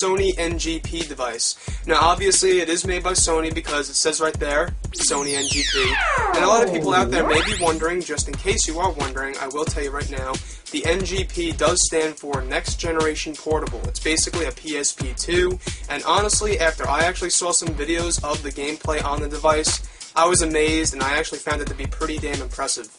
Sony NGP device. Now obviously it is made by Sony because it says right there, Sony NGP. And a lot of people out there may be wondering, just in case you are wondering, I will tell you right now, the NGP does stand for Next Generation Portable. It's basically a PSP2, and honestly, after I actually saw some videos of the gameplay on the device, I was amazed and I actually found it to be pretty damn impressive.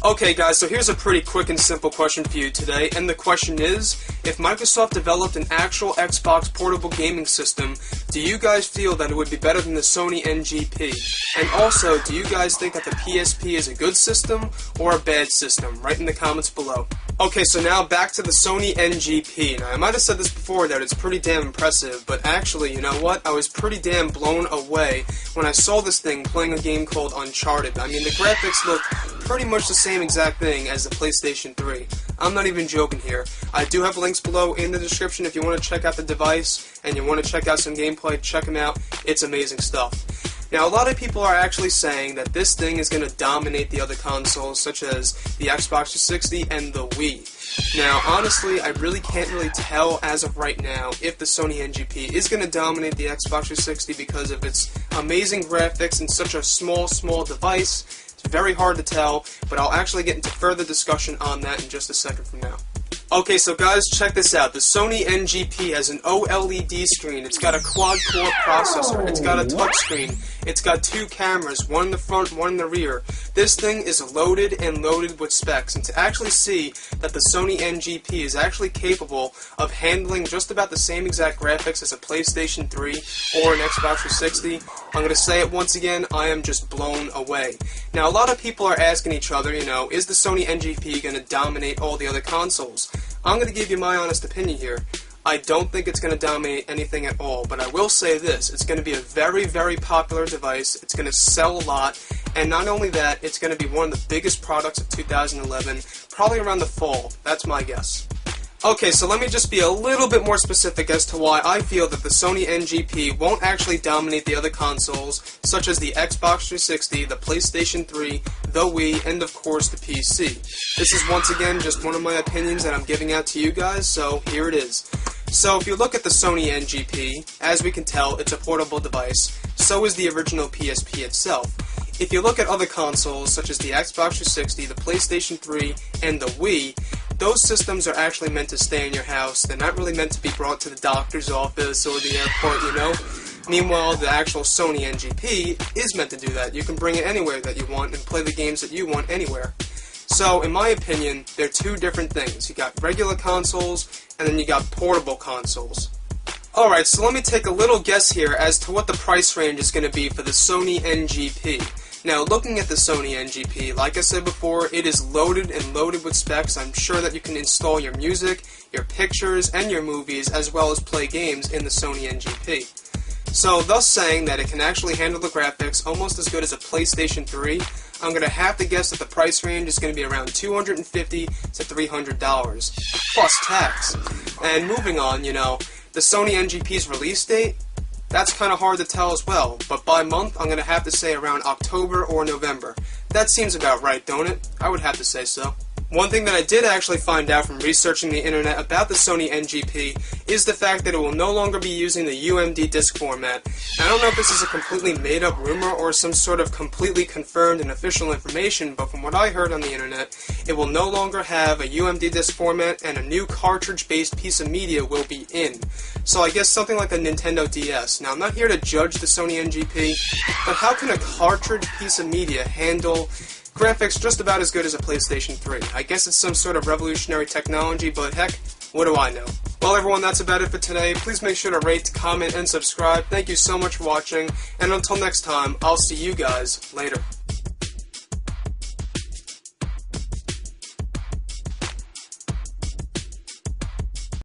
Okay guys, so here's a pretty quick and simple question for you today, and the question is, if Microsoft developed an actual Xbox portable gaming system, do you guys feel that it would be better than the Sony NGP? And also, do you guys think that the PSP is a good system or a bad system? Write in the comments below. Okay, so now back to the Sony NGP. Now, I might have said this before that it's pretty damn impressive, but actually, you know what? I was pretty damn blown away when I saw this thing playing a game called Uncharted. I mean, the graphics look pretty much the same exact thing as the PlayStation 3. I'm not even joking here. I do have links below in the description if you want to check out the device and you want to check out some gameplay. Check them out. It's amazing stuff. Now, a lot of people are actually saying that this thing is going to dominate the other consoles, such as the Xbox 360 and the Wii. Now, honestly, I really can't tell as of right now if the Sony NGP is going to dominate the Xbox 360 because of its amazing graphics and such a small device. It's very hard to tell, but I'll actually get into further discussion on that in just a second from now. Okay, so guys, check this out. The Sony NGP has an OLED screen. It's got a quad-core processor. It's got a touchscreen. It's got two cameras, one in the front, one in the rear. This thing is loaded and loaded with specs. And to actually see that the Sony NGP is actually capable of handling just about the same exact graphics as a PlayStation 3 or an Xbox 360, I'm going to say it once again, I am just blown away. Now, a lot of people are asking each other, you know, is the Sony NGP going to dominate all the other consoles? I'm going to give you my honest opinion here. I don't think it's going to dominate anything at all, but I will say this, it's going to be a very popular device, it's going to sell a lot, and not only that, it's going to be one of the biggest products of 2011, probably around the fall. That's my guess. Okay, so let me just be a little bit more specific as to why I feel that the Sony NGP won't actually dominate the other consoles, such as the Xbox 360, the PlayStation 3, the Wii, and of course the PC. This is once again just one of my opinions that I'm giving out to you guys, so here it is. So if you look at the Sony NGP, as we can tell, it's a portable device. So is the original PSP itself. If you look at other consoles, such as the Xbox 360, the PlayStation 3, and the Wii, those systems are actually meant to stay in your house. They're not really meant to be brought to the doctor's office or the airport, you know? Meanwhile, the actual Sony NGP is meant to do that. You can bring it anywhere that you want and play the games that you want anywhere. So, in my opinion, they're two different things. You got regular consoles, and then you got portable consoles. Alright, so let me take a little guess here as to what the price range is going to be for the Sony NGP. Now, looking at the Sony NGP, like I said before, it is loaded and loaded with specs. I'm sure that you can install your music, your pictures, and your movies, as well as play games in the Sony NGP. So, thus saying that it can actually handle the graphics almost as good as a PlayStation 3, I'm going to have to guess that the price range is going to be around $250 to $300, plus tax. And moving on, you know, the Sony NGP's release date, that's kind of hard to tell as well, but by month, I'm going to have to say around October or November. That seems about right, don't it? I would have to say so. One thing that I did actually find out from researching the internet about the Sony NGP is the fact that it will no longer be using the UMD disc format. Now, I don't know if this is a completely made-up rumor or some sort of completely confirmed and official information, but from what I heard on the internet, it will no longer have a UMD disc format and a new cartridge-based piece of media will be in. So I guess something like a Nintendo DS. Now, I'm not here to judge the Sony NGP, but how can a cartridge piece of media handle graphics just about as good as a PlayStation 3. I guess it's some sort of revolutionary technology, but heck, what do I know? Well, everyone, that's about it for today. Please make sure to rate, comment, and subscribe. Thank you so much for watching, and until next time, I'll see you guys later.